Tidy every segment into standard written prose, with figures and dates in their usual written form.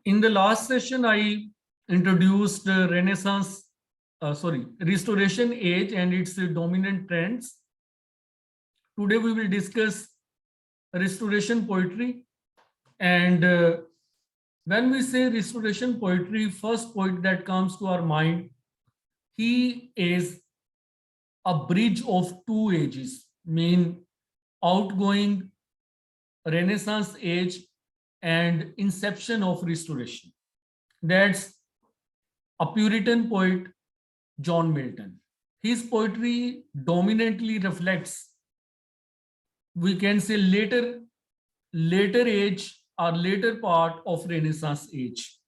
In the last session, I introduced Restoration Age and its dominant trends. Today we will discuss Restoration poetry. And when we say Restoration poetry, first poet that comes to our mind, he is a bridge of two ages, mean outgoing Renaissance age and inception of Restoration. That's a Puritan poet, John Milton. His poetry dominantly reflects, we can say, later age or later part of Renaissance age.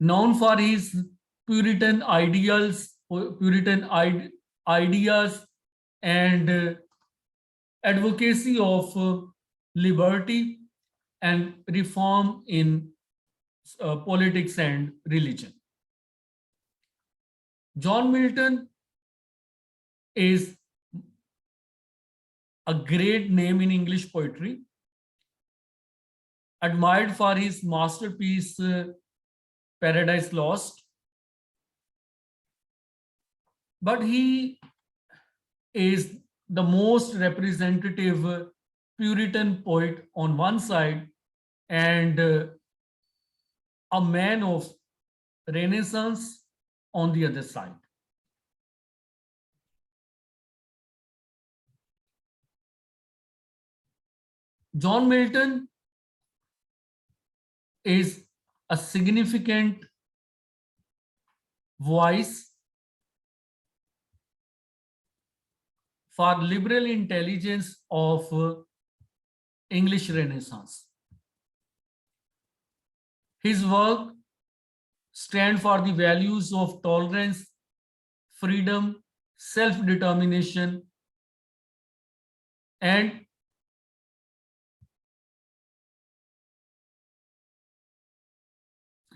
Known for his Puritan ideals, ideas, and advocacy of liberty and reform in politics and religion. John Milton is a great name in English poetry, admired for his masterpiece Paradise Lost. But he is the most representative Puritan poet on one side and a man of Renaissance on the other side. John Milton is a significant voice for liberal intelligence of English Renaissance. His work stands for the values of tolerance, freedom, self-determination, and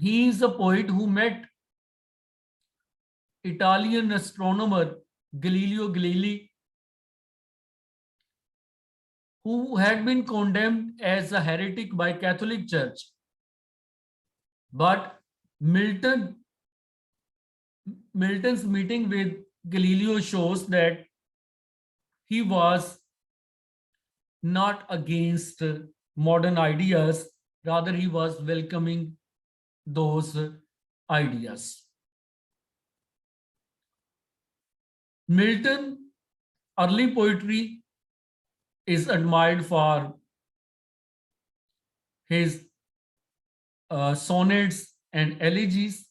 he is a poet who met Italian astronomer Galileo Galilei, who had been condemned as a heretic by Catholic Church. But Milton's meeting with Galileo shows that he was not against modern ideas, rather he was welcoming those ideas. Milton early poetry is admired for his sonnets and elegies.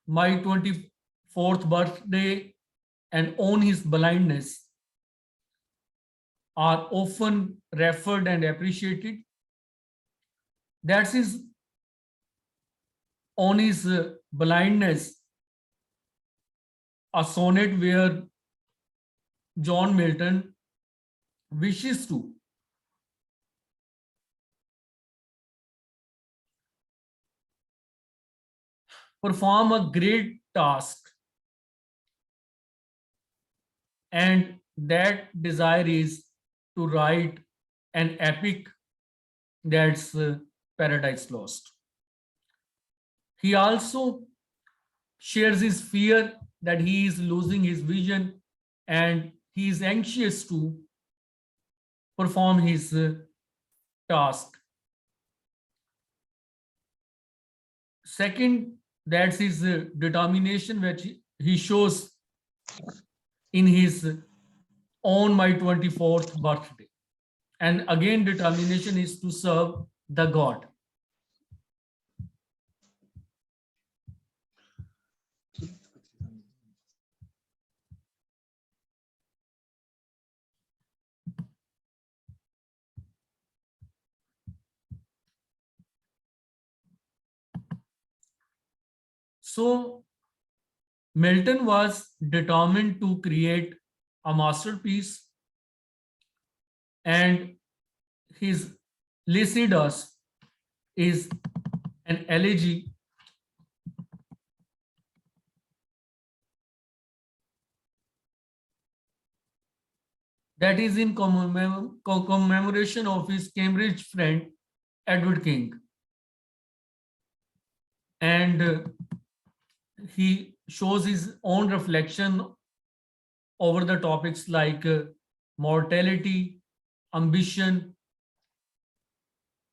My 24th birthday and On His Blindness are often referred and appreciated. That's his On His Blindness, a sonnet where John Milton wishes to perform a great task, and that desire is to write an epic, that's Paradise Lost. He also shares his fear that he is losing his vision and he is anxious to perform his task. Second, that's his determination, which he shows in his On My 24th birthday. And again, determination is to serve the God. So Milton was determined to create a masterpiece, and his Lycidas is an elegy that is in commemoration of his Cambridge friend Edward King. And he shows his own reflection over the topics like mortality, ambition,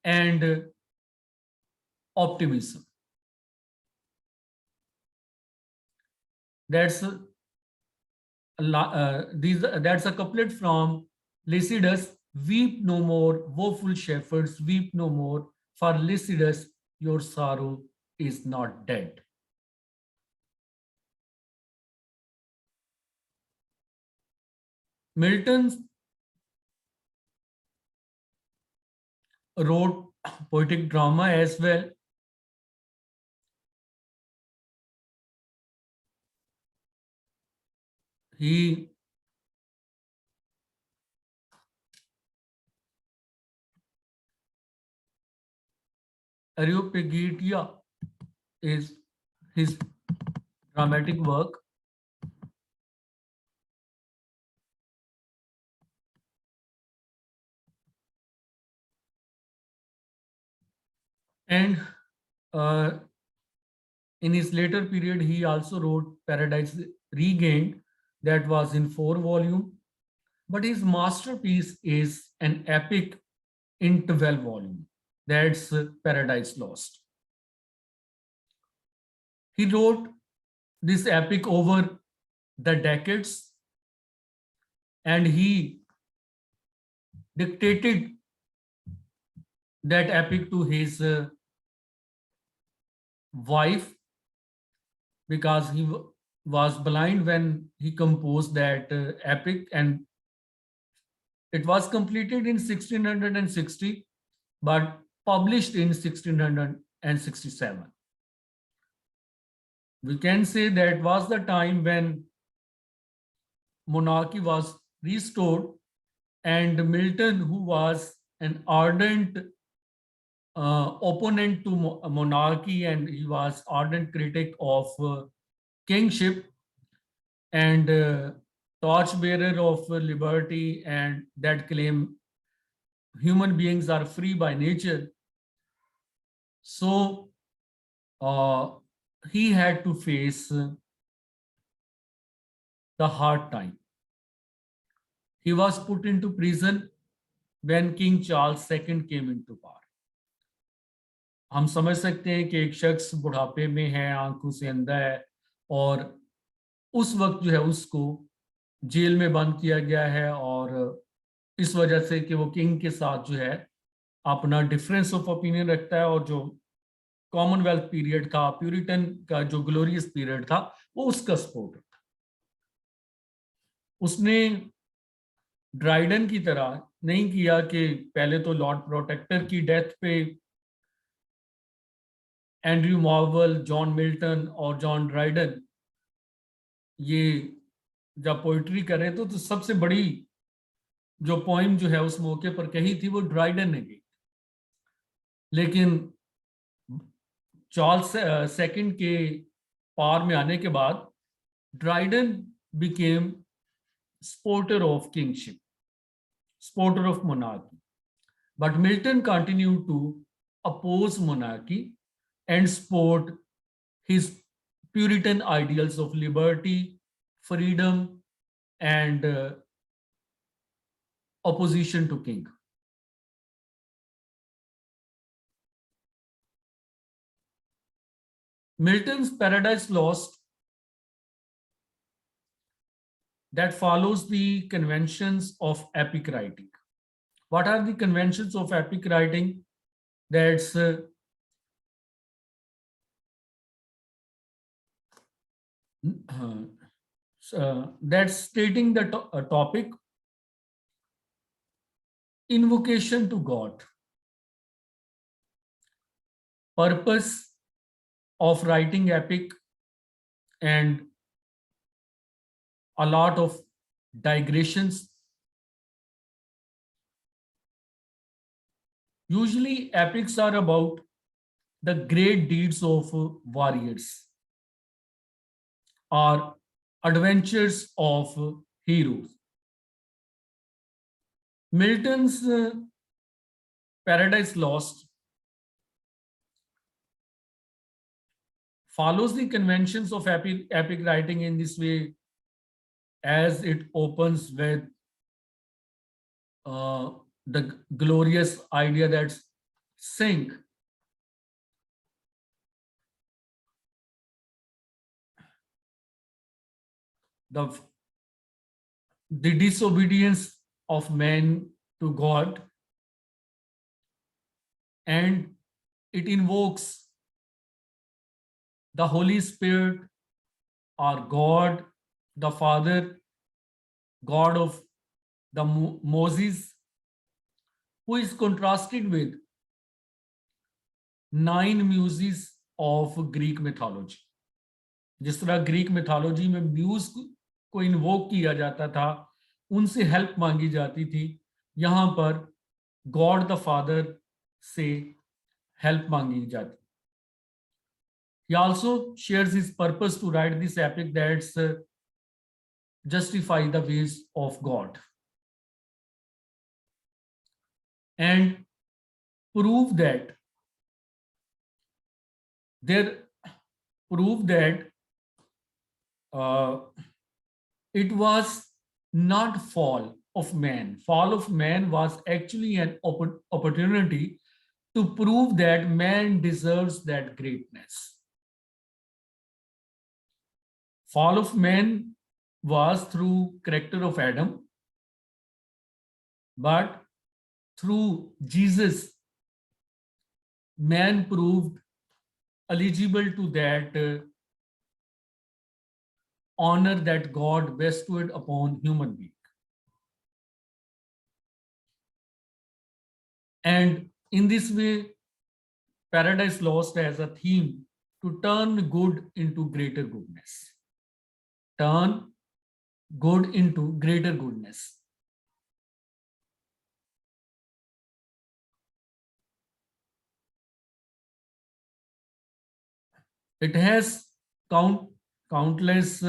and optimism. That's that's a couplet from Lycidas. Weep no more, woeful shepherds, weep no more, for Lycidas, your sorrow is not dead. Milton wrote poetic drama as well. He Areopagitica is his dramatic work. And uh, in his later period, he also wrote Paradise Regained, that was in 4 volumes. But his masterpiece is an epic in 12 volumes. That's Paradise Lost. He wrote this epic over the decades, and he dictated that epic to his wife, because he was blind when he composed that epic, and it was completed in 1660 but published in 1667. We can say that was the time when monarchy was restored, and Milton, who was an ardent opponent to monarchy, and he was ardent critic of kingship and torchbearer of liberty, and that claim human beings are free by nature. So he had to face the hard time. He was put into prison when King Charles II came into power. हम समझ सकते हैं कि एक शख्स बुढ़ापे में है, आंखों से अंधा है, और उस वक्त जो है उसको जेल में बंद किया गया है, और इस वजह से कि वो किंग के साथ जो है अपना डिफरेंस ऑफ ओपिनियन रखता है, और जो कॉमनवेल्थ पीरियड था, प्यूरिटन का जो ग्लोरियस पीरियड था, वो उसका सपोर्टर था। उसने ड्राइडन की तरह नहीं किया कि पहले तो लॉर्ड प्रोटेक्टर की डेथ पे एंड्रयू मॉर्वल, जॉन मिल्टन और जॉन ड्राइडन ये जब पोइट्री कर रहे थे, तो सबसे बड़ी जो पोइम जो है उस मौके पर कही थी वो ड्राइडन ने की। लेकिन चार्ल्स सेकंड के पावर में आने के बाद Dryden became supporter of kingship, supporter of monarchy. But Milton continued to oppose monarchy and support his Puritan ideals of liberty, freedom, and opposition to king. Milton's Paradise Lost, that follows the conventions of epic writing. What are the conventions of epic writing? That's that's stating the topic, invocation to God, purpose of writing epic, and a lot of digressions. Usually epics are about the great deeds of warriors or adventures of heroes. Milton's Paradise Lost follows the conventions of epic writing in this way, as it opens with the glorious idea that sink the disobedience of man to God, and it invokes the Holy Spirit or God, the Father, God of the Moses, who is contrasted with 9 muses of Greek mythology. जिस तरह Greek mythology में muse को invoke किया जाता था, उनसे help मांगी जाती थी, यहां पर गॉड द फादर से हेल्प मांगी जाती. He also shares his purpose to write this epic that's justify the ways of God and prove that it was not fall of man. Fall of man was actually an opportunity to prove that man deserves that greatness. Fall of man was through character of Adam, but through Jesus, man proved eligible to that honor that God bestowed upon human being. And in this way, Paradise Lost has a theme to turn good into greater goodness. Turn good into greater goodness. It has countless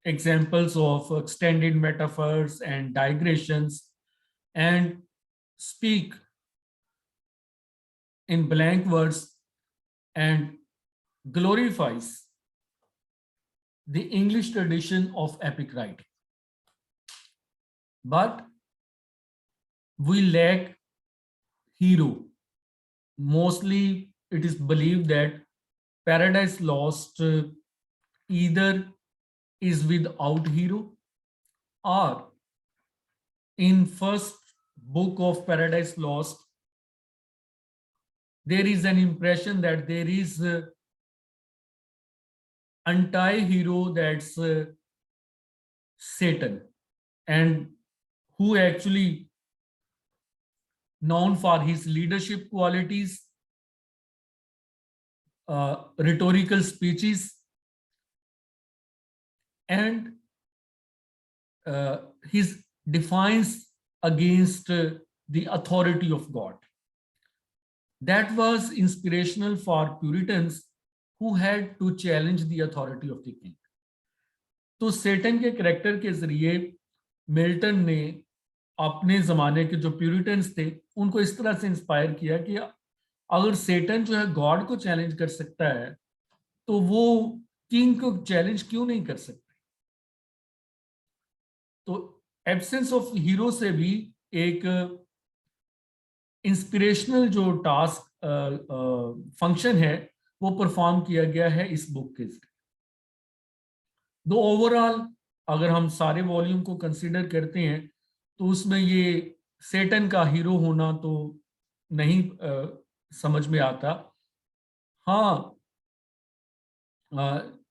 examples of extended metaphors and digressions, and speak in blank words and glorifies the English tradition of epic writing. But we lack hero. Mostly it is believed that Paradise Lost either is without hero, or in first book of Paradise Lost there is an impression that there is anti-hero, that's Satan, and who actually known for his leadership qualities, rhetorical speeches, and his defiance against the authority of God. That was inspirational for Puritans who had to challenge the authority of the king. तो सेटन के character के जरिए Milton ने अपने जमाने के जो Puritans थे उनको इस तरह से इंस्पायर किया कि अगर सेटन जो है गॉड को चैलेंज कर सकता है, तो वो किंग को चैलेंज क्यों नहीं कर सकते. तो एब्सेंस ऑफ हीरो से भी एक इंस्पिरेशनल जो टास्क फंक्शन है वो परफॉर्म किया गया है इस बुक के जरिए. दो ओवरऑल अगर हम सारे वॉल्यूम को कंसीडर करते हैं तो उसमें ये सेटन का हीरो होना तो नहीं समझ में आता. हाँ,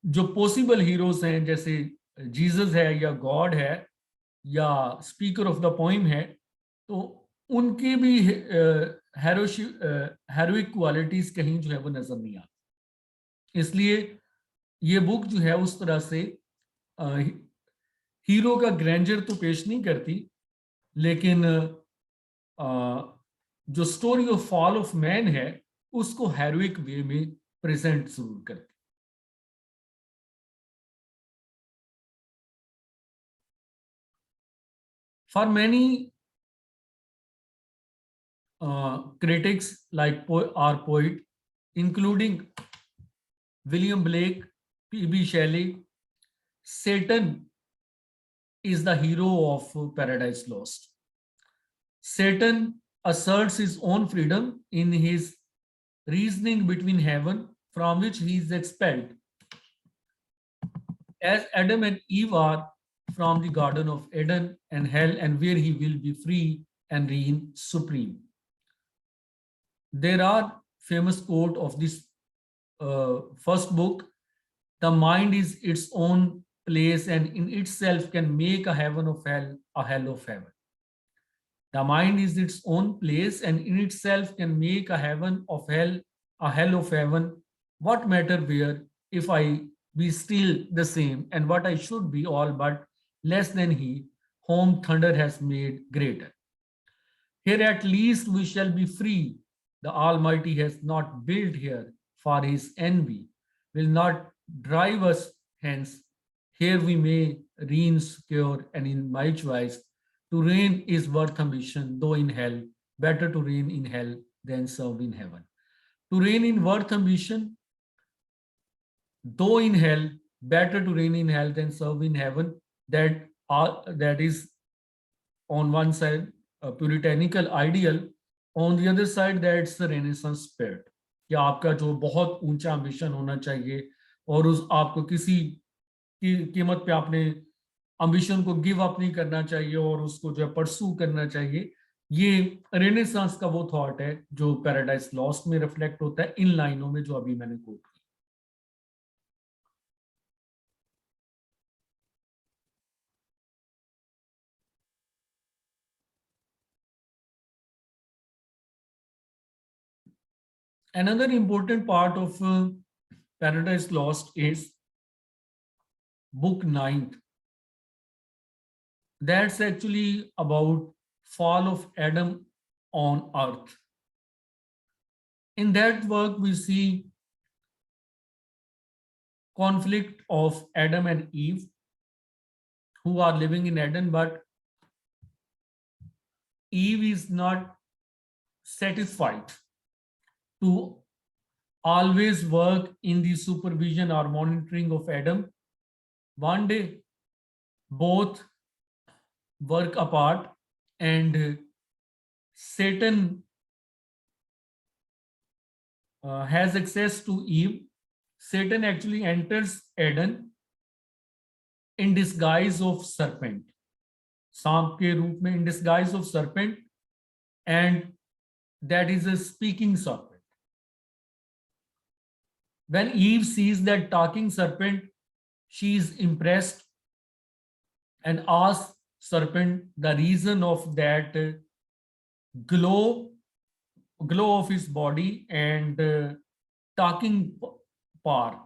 जो पॉसिबल हीरोज हैं जैसे जीसस है या गॉड है या स्पीकर ऑफ द पोइम है, तो उनकी भी हेरोइक क्वालिटीज कहीं जो है वो नजर नहीं आती. इसलिए ये बुक जो है उस तरह से हीरो का ग्रैंडर तो पेश नहीं करती, लेकिन जो story of fall of man है उसको हेरोइक वे में प्रेजेंट जरूर करती. For many, critics like our poet, including William Blake, P.B. Shelley, Satan is the hero of Paradise Lost. Satan asserts his own freedom in his reasoning between heaven, from which he is expelled, as Adam and Eve are from the Garden of Eden and hell, and where he will be free and reign supreme. There are famous quote of this first book: the mind is its own place and in itself can make a heaven of hell a hell of heaven. The mind is its own place and in itself can make a heaven of hell a hell of heaven. What matter where, if I be still the same, and what I should be all but less than he whom thunder has made greater. Here at least we shall be free. The Almighty has not built here for his envy, will not drive us hence. Here we may reign secure, and in my choice, to reign is worth ambition, though in hell, better to reign in hell than serve in heaven. To reign in worth ambition, though in hell, better to reign in hell than serve in heaven. That is on one side a puritanical ideal, on the other side that's the Renaissance spirit कि आपका जो बहुत ऊंचा ambition होना चाहिए और उस आपको किसी की कीमत पे आपने एम्बिशन को गिव अप नहीं करना चाहिए और उसको जो है परसू करना चाहिए. ये रेनेसांस का वो थॉट है जो पैराडाइज लॉस्ट में रिफ्लेक्ट होता है इन लाइनों में जो अभी मैंने कोट की. Another important part of Paradise Lost is book 9th. That's actually about fall of Adam on earth. In that work, we see conflict of Adam and Eve, who are living in Eden, but Eve is not satisfied to always work in the supervision or monitoring of Adam. One day, both work apart, and Satan has access to Eve. Satan actually enters Eden in disguise of serpent, सांप के रूप में, in disguise of serpent, and that is a speaking serpent. When Eve sees that talking serpent, she is impressed and asks serpent the reason of that glow of his body and talking power.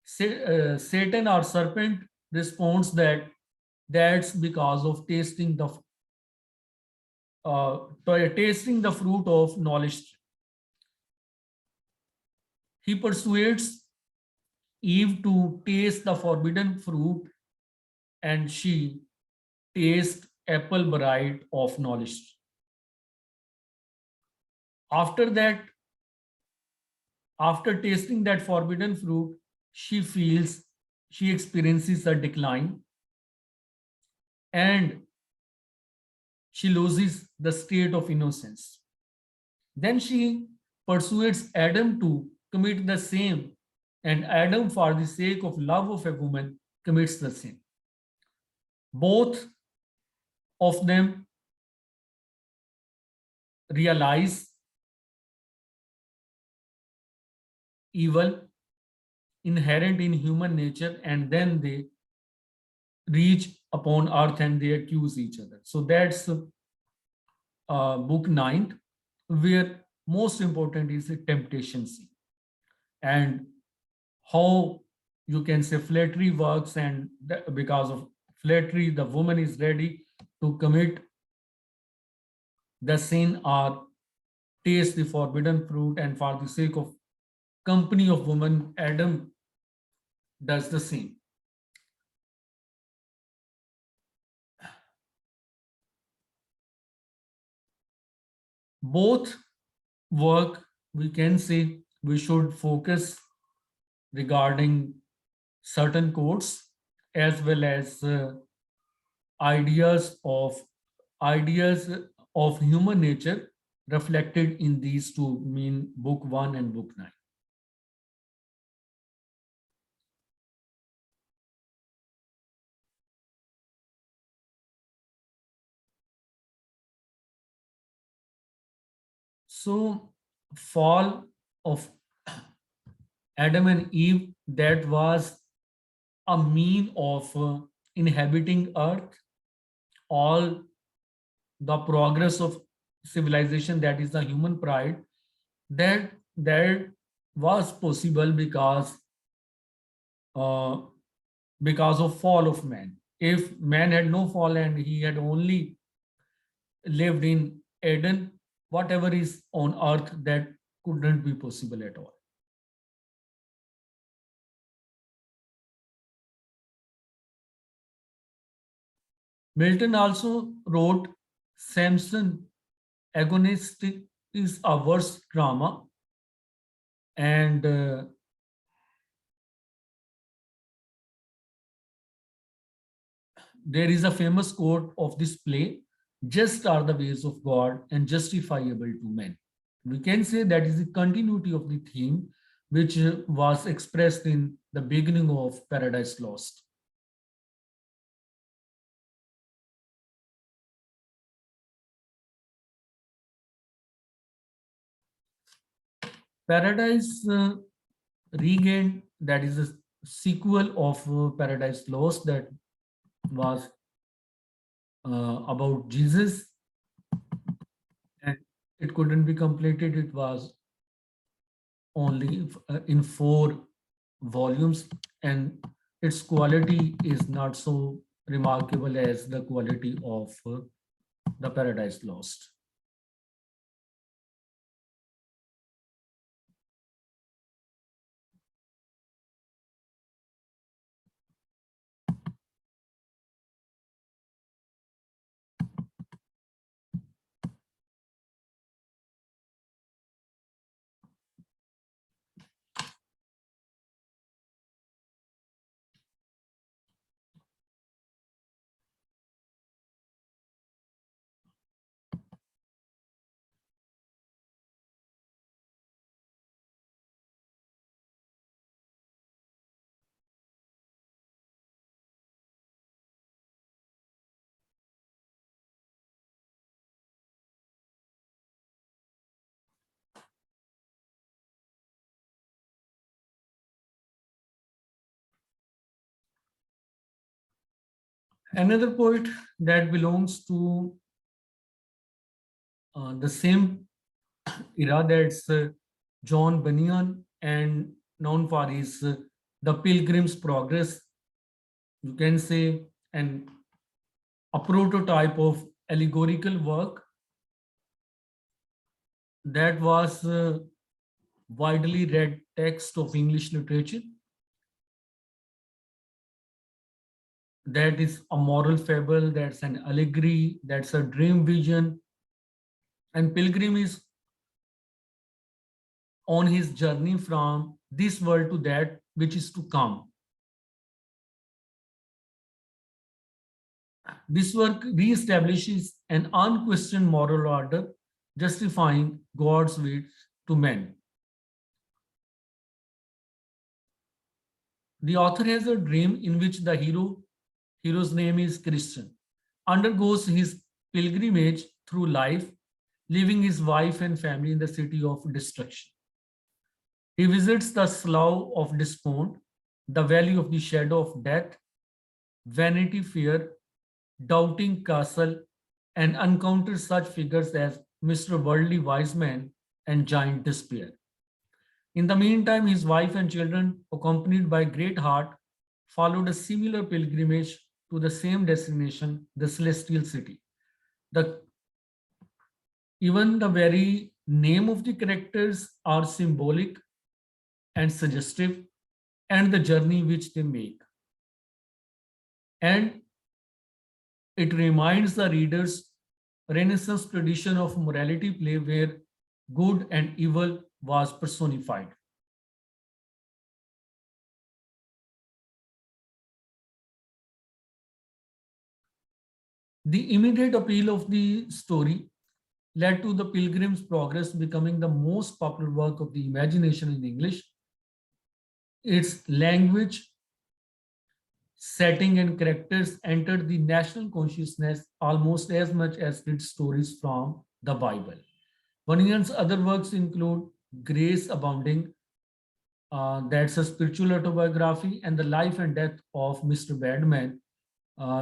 Satan or serpent responds that that's because of tasting the fruit of knowledge. He persuades Eve to taste the forbidden fruit, and she tastes apple bride of knowledge. After that, after tasting that forbidden fruit, she experiences a decline, and she loses the state of innocence. Then she persuades Adam to commit the same, and Adam, for the sake of love of a woman, commits the same. Both of them realize evil inherent in human nature, and then they reach upon earth and they accuse each other. So that's book 9, where most important is the temptation scene and how you can say flattery works, and because of flattery the woman is ready to commit the sin or taste the forbidden fruit, and for the sake of company of woman, Adam does the same. both work, we can say we should focus regarding certain codes as well as ideas of ideas of human nature reflected in these two, mean book 1 and book 9. So fall of Adam and Eve, that was a mean of inhabiting earth. All the progress of civilization, that is the human pride, that was possible uh, because of fall of man. If man had no fall and he had only lived in Eden, whatever is on earth, that couldn't be possible at all. Milton also wrote Samson Agonistic is a verse drama, and there is a famous quote of this play: just are the ways of God and justifiable to men. We can say that is the continuity of the theme which was expressed in the beginning of Paradise Lost. Paradise Regained, that is a sequel of Paradise Lost, that was about Jesus, and it couldn't be completed. It was only in 4 volumes, and its quality is not so remarkable as the quality of the Paradise Lost. Another poet that belongs to the same era, that's John Bunyan, and known for his The Pilgrim's Progress, you can say, and a prototype of allegorical work that was widely read text of English literature. That is a moral fable, that's an allegory, that's a dream vision, and pilgrim is on his journey from this world to that which is to come. This work reestablishes an unquestioned moral order, justifying God's will to men. The author has a dream in which the hero's name is Christian, undergoes his pilgrimage through life, leaving his wife and family in the city of destruction. He visits the Slough of Despond, the valley of the shadow of death, Vanity Fair, Doubting Castle, and encounters such figures as Mr. Worldly Wiseman and Giant Despair. In the meantime, his wife and children, accompanied by Great Heart, followed a similar pilgrimage to the same destination, the Celestial City. The, even the very name of the characters are symbolic and suggestive, and the journey which they make. And it reminds the readers Renaissance tradition of morality play where good and evil was personified. The immediate appeal of the story led to the Pilgrim's Progress becoming the most popular work of the imagination in English. Its language, setting, and characters entered the national consciousness almost as much as did stories from the Bible. Bunyan's other works include Grace Abounding, that's a spiritual autobiography, and The Life and Death of Mr. Badman,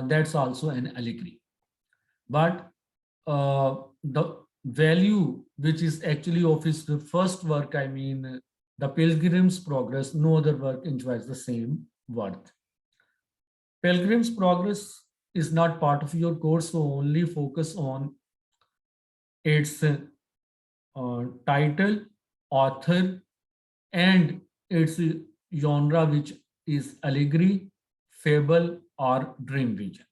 that's also an allegory. But the value which is actually of his first work, I mean, The Pilgrim's Progress, no other work enjoys the same worth. Pilgrim's Progress is not part of your course, so only focus on its title, author, and its genre, which is allegory, fable, or dream vision.